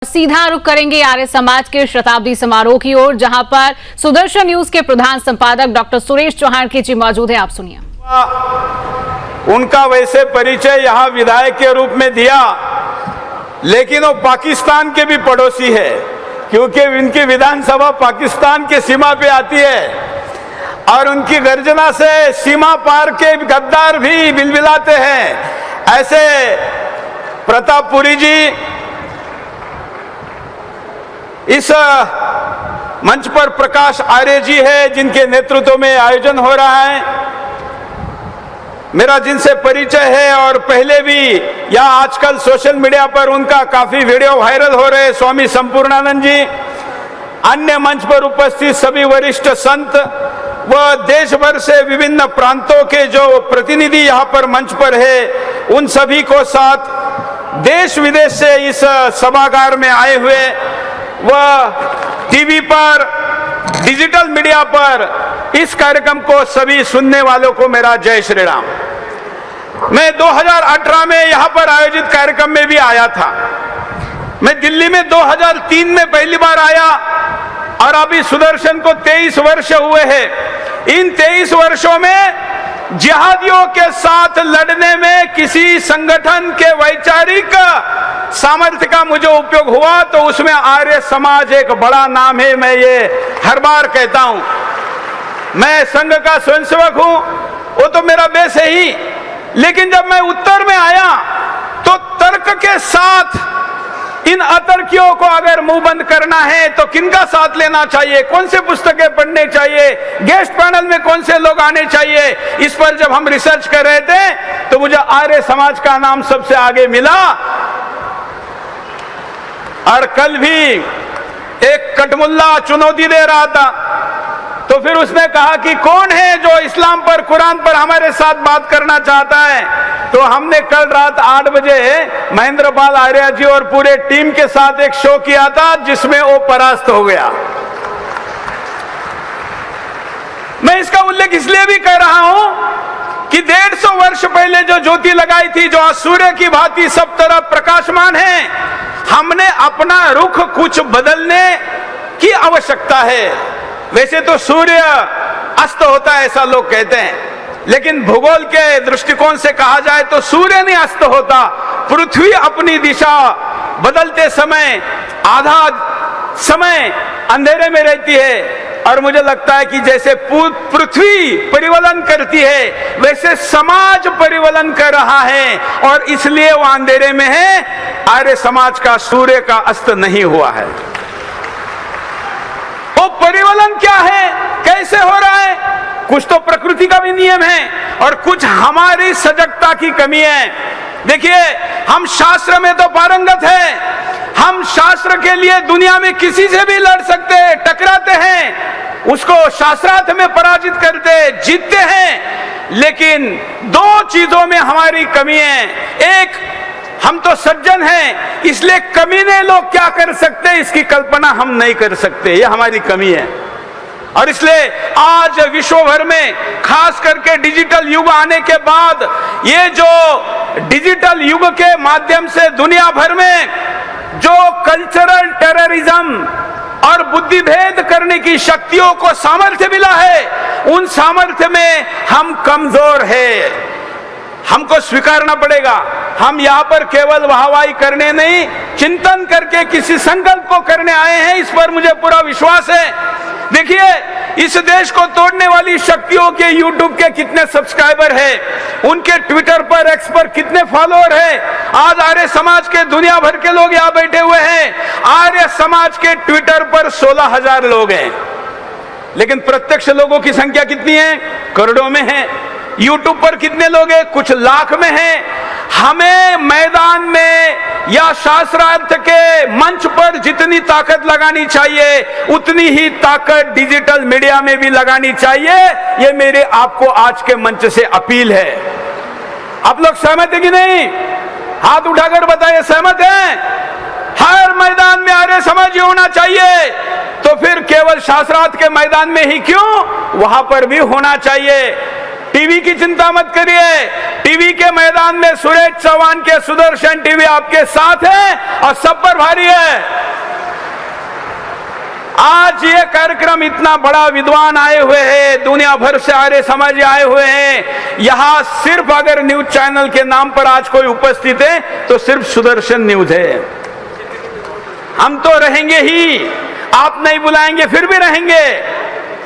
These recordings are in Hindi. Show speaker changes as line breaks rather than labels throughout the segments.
सीधा रुख करेंगे आर्य समाज के शताब्दी समारोह की ओर, जहां पर सुदर्शन न्यूज के प्रधान संपादक डॉक्टर सुरेश चौहान की जी मौजूद है। आप सुनिए।
उनका वैसे परिचय यहाँ विधायक के रूप में दिया, लेकिन वो पाकिस्तान के भी पड़ोसी है, क्योंकि इनकी विधानसभा पाकिस्तान के सीमा पे आती है और उनकी गर्जना से सीमा पार के गद्दार भी बिलबिलाते हैं। ऐसे प्रतापपुरी जी इस मंच पर प्रकाश आर्य जी है, जिनके नेतृत्व में आयोजन हो रहा है। मेरा जिनसे परिचय है और पहले भी या आजकल सोशल मीडिया पर उनका काफी वीडियो वायरल हो रहे स्वामी संपूर्णानंद जी, अन्य मंच पर उपस्थित सभी वरिष्ठ संत व देश भर से विभिन्न प्रांतों के जो प्रतिनिधि यहाँ पर मंच पर है, उन सभी को साथ देश विदेश से इस सभागार में आए हुए व टीवी पर, डिजिटल मीडिया पर इस कार्यक्रम को सभी सुनने वालों को मेरा जय श्री राम। मैं 2018 में यहाँ पर आयोजित कार्यक्रम में भी आया था। मैं दिल्ली में 2003 में पहली बार आया और अभी सुदर्शन को 23 वर्ष हुए हैं। इन 23 वर्षों में जिहादियों के साथ लड़ने में किसी संगठन के वैचारिक सामर्थ्य का मुझे उपयोग हुआ तो उसमें आर्य समाज एक बड़ा नाम है। मैं ये हर बार कहता हूं। मैं संघ का स्वयंसेवक हूं, वो तो मेरा बेस है ही, लेकिन जब मैं उत्तर में आया तो तर्क के साथ इन अतर्कियों को अगर मुंह बंद करना है तो किनका साथ लेना चाहिए, कौन से पुस्तकें पढ़ने चाहिए, गेस्ट पैनल में कौन से लोग आने चाहिए, इस पर जब हम रिसर्च कर रहे थे तो मुझे आर्य समाज का नाम सबसे आगे मिला। और कल भी एक कटमुल्ला चुनौती दे रहा था, तो फिर उसने कहा कि कौन है जो इस्लाम पर, कुरान पर हमारे साथ बात करना चाहता है। तो हमने कल रात 8 बजे महेंद्र पाल आर्य जी और पूरे टीम के साथ एक शो किया था, जिसमें वो परास्त हो गया। मैं इसका उल्लेख इसलिए भी कर रहा हूं कि 150 वर्ष पहले जो ज्योति लगाई थी, जो आज सूर्य की भांति सब तरफ प्रकाशमान है, हमने अपना रुख कुछ बदलने की आवश्यकता है। वैसे तो सूर्य अस्त होता है ऐसा लोग कहते हैं, लेकिन भूगोल के दृष्टिकोण से कहा जाए तो सूर्य नहीं अस्त होता। पृथ्वी अपनी दिशा बदलते समय आधा समय अंधेरे में रहती है, और मुझे लगता है कि जैसे पृथ्वी परिवर्तन करती है वैसे समाज परिवर्तन कर रहा है, और इसलिए वो अंधेरे में है। आर्य समाज का सूर्य का अस्त नहीं हुआ है। वो परिवर्तन क्या है, कैसे हो रहा है? कुछ तो प्रकृति का भी नियम है और कुछ हमारी सजगता की कमी है। देखिए, हम शास्त्र में तो पारंगत है, हम शास्त्र के लिए दुनिया में किसी से भी लड़ सकते हैं, टकराते हैं, उसको शास्त्रार्थ में पराजित करते, जीतते हैं। लेकिन दो चीजों में हमारी कमी है। एक, हम तो सज्जन हैं, इसलिए कमीने लोग क्या कर सकते हैं इसकी कल्पना हम नहीं कर सकते, ये हमारी कमी है। और इसलिए आज विश्व भर में, खास करके डिजिटल युग आने के बाद, ये जो डिजिटल युग के माध्यम से दुनिया भर में जो कल्चरल टेररिज्म और बुद्धि भेद करने की शक्तियों को सामर्थ्य मिला है, उन सामर्थ्य में हम कमजोर हैं। हमको स्वीकारना पड़ेगा। हम यहाँ पर केवल वाहवाही करने नहीं, चिंतन करके किसी संकल्प को करने आए हैं, इस पर मुझे पूरा विश्वास है। देखिए, इस देश को तोड़ने वाली शक्तियों के यूट्यूब के कितने सब्सक्राइबर हैं, उनके ट्विटर पर, एक्स पर कितने फॉलोअर हैं। आज आर्य समाज के दुनिया भर के लोग यहाँ बैठे हुए हैं। आर्य समाज के ट्विटर पर 16,000 लोग हैं, लेकिन प्रत्यक्ष लोगों की संख्या कितनी है? करोड़ों में है। यूट्यूब पर कितने लोग हैं? कुछ लाख में हैं। हमें मैदान में या शास्त्रार्थ के मंच पर जितनी ताकत लगानी चाहिए, उतनी ही ताकत डिजिटल मीडिया में भी लगानी चाहिए। ये मेरे आपको आज के मंच से अपील है। आप लोग सहमत है कि नहीं? हाथ उठाकर बताइए, सहमत हैं? हर मैदान में आर्य समाज होना चाहिए। तो फिर केवल शास्त्रार्थ के मैदान में ही क्यों, वहां पर भी होना चाहिए। टीवी की चिंता मत करिए। टीवी के मैदान में सुरेश चौहान के सुदर्शन टीवी आपके साथ है और सब पर भारी है। आज ये कार्यक्रम इतना बड़ा, विद्वान आए हुए हैं, दुनिया भर से आर्य समाज आए हुए हैं। यहां सिर्फ अगर न्यूज चैनल के नाम पर आज कोई उपस्थित है तो सिर्फ सुदर्शन न्यूज है। हम तो रहेंगे ही, आप नहीं बुलाएंगे फिर भी रहेंगे,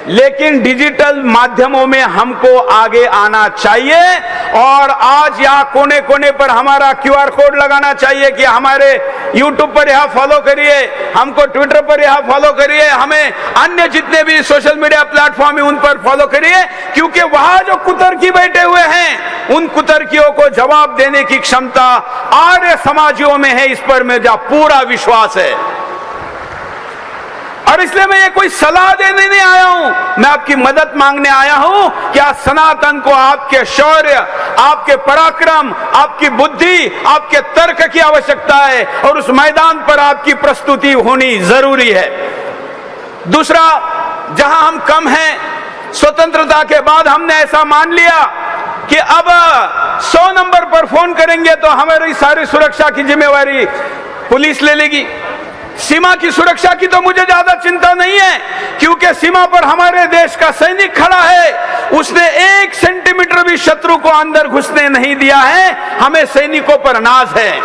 लेकिन डिजिटल माध्यमों में हमको आगे आना चाहिए। और आज यहाँ कोने कोने पर हमारा QR कोड लगाना चाहिए कि हमारे YouTube पर यहाँ फॉलो करिए, हमको ट्विटर पर यहाँ फॉलो करिए, हमें अन्य जितने भी सोशल मीडिया प्लेटफॉर्म है उन पर फॉलो करिए, क्योंकि वहां जो कुतर्की बैठे हुए हैं उन कुतर्कियों को जवाब देने की क्षमता आर्य समाजियों में है। इस पर मेरा पूरा विश्वास है और इसलिए मैं ये कोई सलाह देने नहीं आया हूं, मैं आपकी मदद मांगने आया हूं कि आज सनातन को आपके शौर्य, आपके पराक्रम, आपकी बुद्धि, आपके तर्क की आवश्यकता है और उस मैदान पर आपकी प्रस्तुति होनी जरूरी है। दूसरा, जहां हम कम हैं, स्वतंत्रता के बाद हमने ऐसा मान लिया कि अब 100 नंबर पर फोन करेंगे तो हमारी सारी सुरक्षा की जिम्मेवारी पुलिस ले लेगी। सीमा की सुरक्षा की तो मुझे ज्यादा चिंता नहीं है, क्योंकि सीमा पर हमारे देश का सैनिक खड़ा है, उसने 1 सेंटीमीटर भी शत्रु को अंदर घुसने नहीं दिया है। हमें सैनिकों पर नाज है।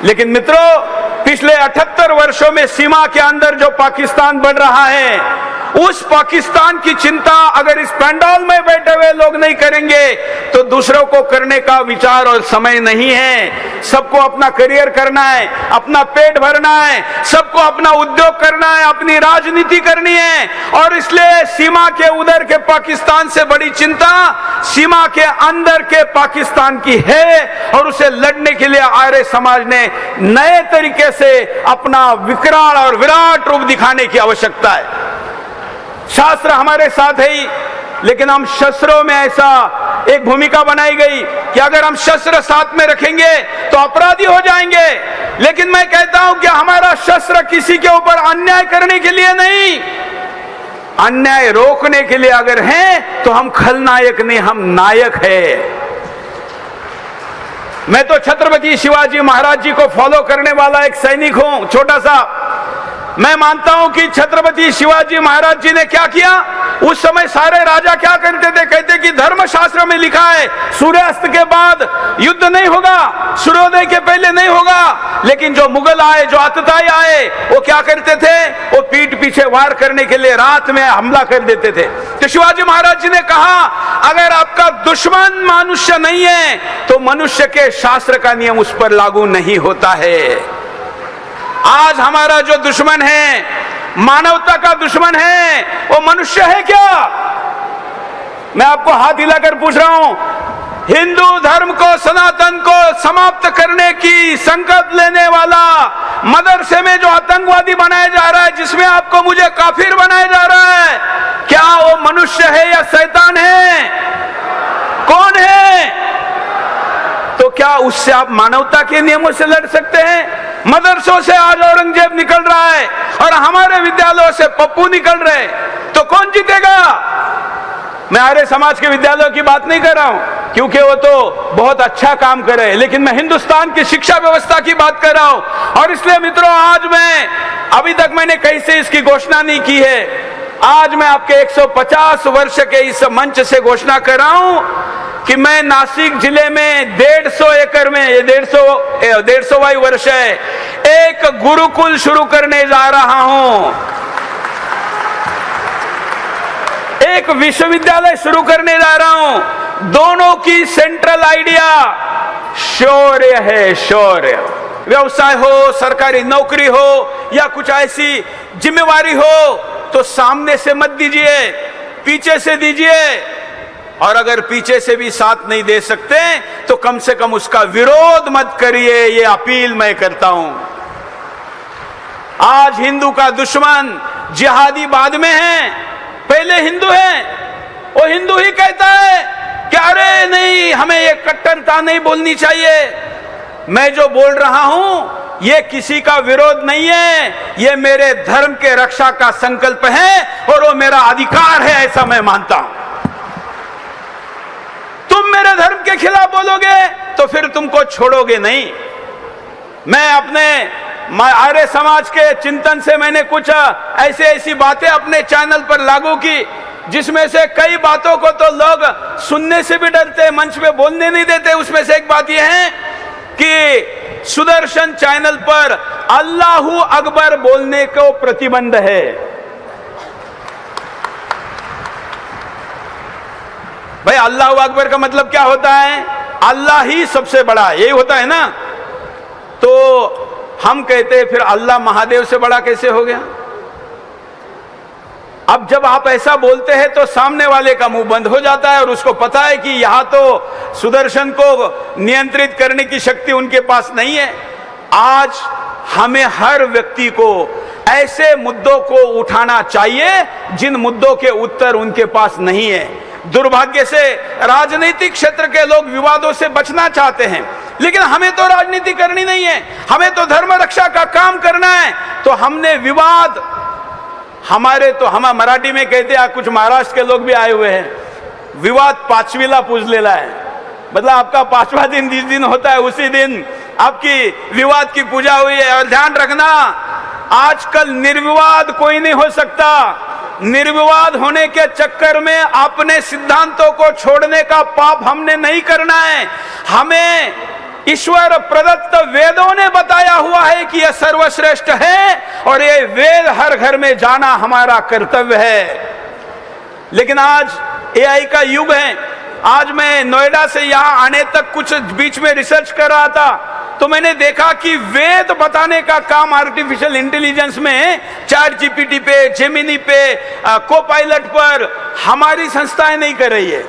लेकिन मित्रों, पिछले 78 वर्षों में सीमा के अंदर जो पाकिस्तान बढ़ रहा है, उस पाकिस्तान की चिंता अगर इस पंडाल में बैठे हुए लोग नहीं करेंगे तो दूसरों को करने का विचार और समय नहीं है। सबको अपना करियर करना है, अपना पेट भरना है, सबको अपना उद्योग करना है, अपनी राजनीति करनी है। और इसलिए सीमा के उधर के पाकिस्तान से बड़ी चिंता सीमा के अंदर के पाकिस्तान की है और उसे लड़ने के लिए आर्य समाज ने नए तरीके से अपना विकराल और विराट रूप दिखाने की आवश्यकता है। शास्त्र हमारे साथ है ही, लेकिन हम शस्त्रों में ऐसा एक भूमिका बनाई गई कि अगर हम शस्त्र साथ में रखेंगे तो अपराधी हो जाएंगे। लेकिन मैं कहता हूं कि हमारा शस्त्र किसी के ऊपर अन्याय करने के लिए नहीं, अन्याय रोकने के लिए अगर हैं तो हम खलनायक नहीं, हम नायक हैं। मैं तो छत्रपति शिवाजी महाराज जी को फॉलो करने वाला एक सैनिक हूं, छोटा सा। मैं मानता हूं कि छत्रपति शिवाजी महाराज जी ने क्या किया, उस समय सारे राजा क्या करते थे, कहते कि धर्मशास्त्र में लिखा है सूर्यास्त के बाद युद्ध नहीं होगा, सूर्योदय के पहले नहीं होगा। लेकिन जो मुगल आए, जो आतताई आए, वो क्या करते थे, वो पीठ पीछे वार करने के लिए रात में हमला कर देते थे। तो शिवाजी महाराज जी ने कहा, अगर आपका दुश्मन मनुष्य नहीं है तो मनुष्य के शास्त्र का नियम उस पर लागू नहीं होता है। आज हमारा जो दुश्मन है, मानवता का दुश्मन है, वो मनुष्य है क्या? मैं आपको हाथ हिलाकर पूछ रहा हूं, हिंदू धर्म को, सनातन को समाप्त करने की संकल्प लेने वाला मदरसे में जो आतंकवादी बनाया जा रहा है, जिसमें आपको मुझे काफिर बनाया जा रहा है, क्या वो मनुष्य है या शैतान है? कौन है? तो क्या उससे आप मानवता के नियमों से लड़ सकते हैं? मदरसों से आज औरंगजेब निकल रहा है और हमारे विद्यालयों से पप्पू निकल रहे, तो कौन जीतेगा? मैं आर्य समाज के विद्यालयों की बात नहीं कर रहा हूं, क्योंकि वो तो बहुत अच्छा काम कर रहे हैं, लेकिन मैं हिंदुस्तान की शिक्षा व्यवस्था की बात कर रहा हूं। और इसलिए मित्रों, आज मैं, अभी तक मैंने कैसे इसकी घोषणा नहीं की है, आज मैं आपके 150 वर्ष के इस मंच से घोषणा कर रहा हूं कि मैं नासिक जिले में 150 एकड़ में, ये 150वां वर्ष है, एक गुरुकुल शुरू करने जा रहा हूं, एक विश्वविद्यालय शुरू करने जा रहा हूं। दोनों की सेंट्रल आइडिया शौर्य है, शौर्य। व्यवसाय हो, सरकारी नौकरी हो या कुछ ऐसी जिम्मेवारी हो तो सामने से मत दीजिए, पीछे से दीजिए। और अगर पीछे से भी साथ नहीं दे सकते तो कम से कम उसका विरोध मत करिए, ये अपील मैं करता हूं। आज हिंदू का दुश्मन जिहादी बाद में है, पहले हिंदू है। वो हिंदू ही कहता है कि अरे नहीं, हमें ये कट्टरता नहीं बोलनी चाहिए। मैं जो बोल रहा हूं ये किसी का विरोध नहीं है, ये मेरे धर्म के रक्षा का संकल्प है और वो मेरा अधिकार है, ऐसा मैं मानता हूं। के खिलाफ बोलोगे तो फिर तुमको छोड़ोगे नहीं। मैं अपने आर्य समाज के चिंतन से मैंने कुछ ऐसी बातें अपने चैनल पर लागू की, जिसमें से कई बातों को तो लोग सुनने से भी डरते, मंच पे बोलने नहीं देते। उसमें से एक बात यह है कि सुदर्शन चैनल पर अल्लाहू अकबर बोलने को प्रतिबंध है। भाई अल्लाहू अकबर का मतलब क्या होता है? अल्लाह ही सबसे बड़ा, यही होता है ना। तो हम कहते हैं फिर अल्लाह महादेव से बड़ा कैसे हो गया? अब जब आप ऐसा बोलते हैं तो सामने वाले का मुंह बंद हो जाता है और उसको पता है कि यहां तो सुदर्शन को नियंत्रित करने की शक्ति उनके पास नहीं है। आज हमें हर व्यक्ति को ऐसे मुद्दों को उठाना चाहिए जिन मुद्दों के उत्तर उनके पास नहीं है। दुर्भाग्य से राजनीतिक क्षेत्र के लोग विवादों से बचना चाहते हैं, लेकिन हमें तो राजनीति करनी नहीं है, हमें तो धर्म रक्षा का काम करना है। तो हमने विवाद, हमारे तो हम मराठी में कहते हैं, कुछ महाराष्ट्र के लोग भी आए हुए हैं, विवाद पांचवीला पूजलेला है। मतलब आपका पांचवा दिन जिस दिन होता है उसी दिन आपकी विवाद की पूजा हुई है। और ध्यान रखना, आजकल निर्विवाद कोई नहीं हो सकता। निर्विवाद होने के चक्कर में अपने सिद्धांतों को छोड़ने का पाप हमने नहीं करना है। हमें ईश्वर प्रदत्त वेदों ने बताया हुआ है कि यह सर्वश्रेष्ठ है और ये वेद हर घर में जाना हमारा कर्तव्य है। लेकिन आज एआई का युग है। आज मैं नोएडा से यहां आने तक कुछ बीच में रिसर्च कर रहा था, तो मैंने देखा कि वेद बताने का काम आर्टिफिशियल इंटेलिजेंस में चैट जीपीटी पे, जेमिनी पे, कोपायलट पर हमारी संस्थाएं नहीं कर रही है।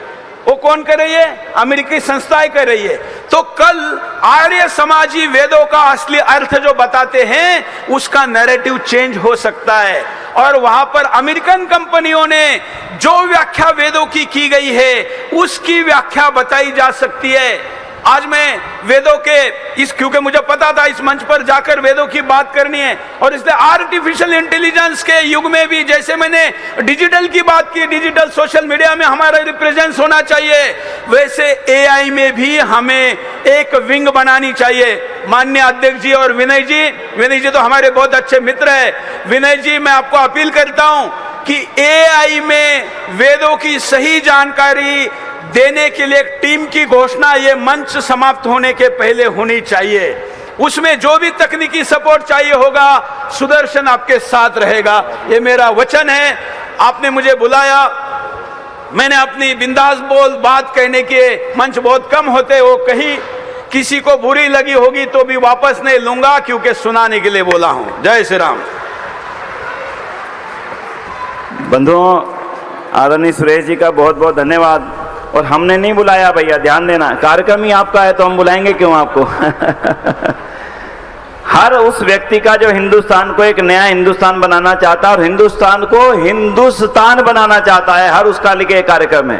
वो कौन कर रही है? अमेरिकी संस्थाएं कर रही है। तो कल आर्य समाजी वेदों का असली अर्थ जो बताते हैं उसका नैरेटिव चेंज हो सकता है और वहां पर अमेरिकन कंपनियों ने जो व्याख्या वेदों की गई है उसकी व्याख्या बताई जा सकती है। आज मैं वेदों के क्योंकि मुझे पता था इस मंच पर जाकर वेदों की बात करनी है, और इसलिए आर्टिफिशियल इंटेलिजेंस के युग में भी जैसे मैंने डिजिटल की बात की, डिजिटल सोशल मीडिया में हमारा रिप्रेजेंस होना चाहिए, वैसे एआई में भी हमें एक विंग बनानी चाहिए। माननीय अध्यक्ष जी और विनय जी तो हमारे बहुत अच्छे मित्र है। विनय जी, मैं आपको अपील करता हूं कि एआई में वेदों की सही जानकारी देने के लिए एक टीम की घोषणा ये मंच समाप्त होने के पहले होनी चाहिए। उसमें जो भी तकनीकी सपोर्ट चाहिए होगा, सुदर्शन आपके साथ रहेगा, ये मेरा वचन है। आपने मुझे बुलाया, मैंने अपनी बिंदास बात कहने के मंच बहुत कम होते, वो कही किसी को बुरी लगी होगी तो भी वापस नहीं लूंगा, क्योंकि सुनाने के लिए बोला हूं। जय श्री राम।
बंधुओं, आदरणीय सुरेश जी का बहुत बहुत धन्यवाद। और हमने नहीं बुलाया भैया, ध्यान देना, कार्यक्रम ही आपका है तो हम बुलाएंगे क्यों आपको? हर उस व्यक्ति का जो हिंदुस्तान को एक नया हिंदुस्तान बनाना चाहता है और हिंदुस्तान को हिंदुस्तान बनाना चाहता है, हर उसका लिए कार्यक्रम है।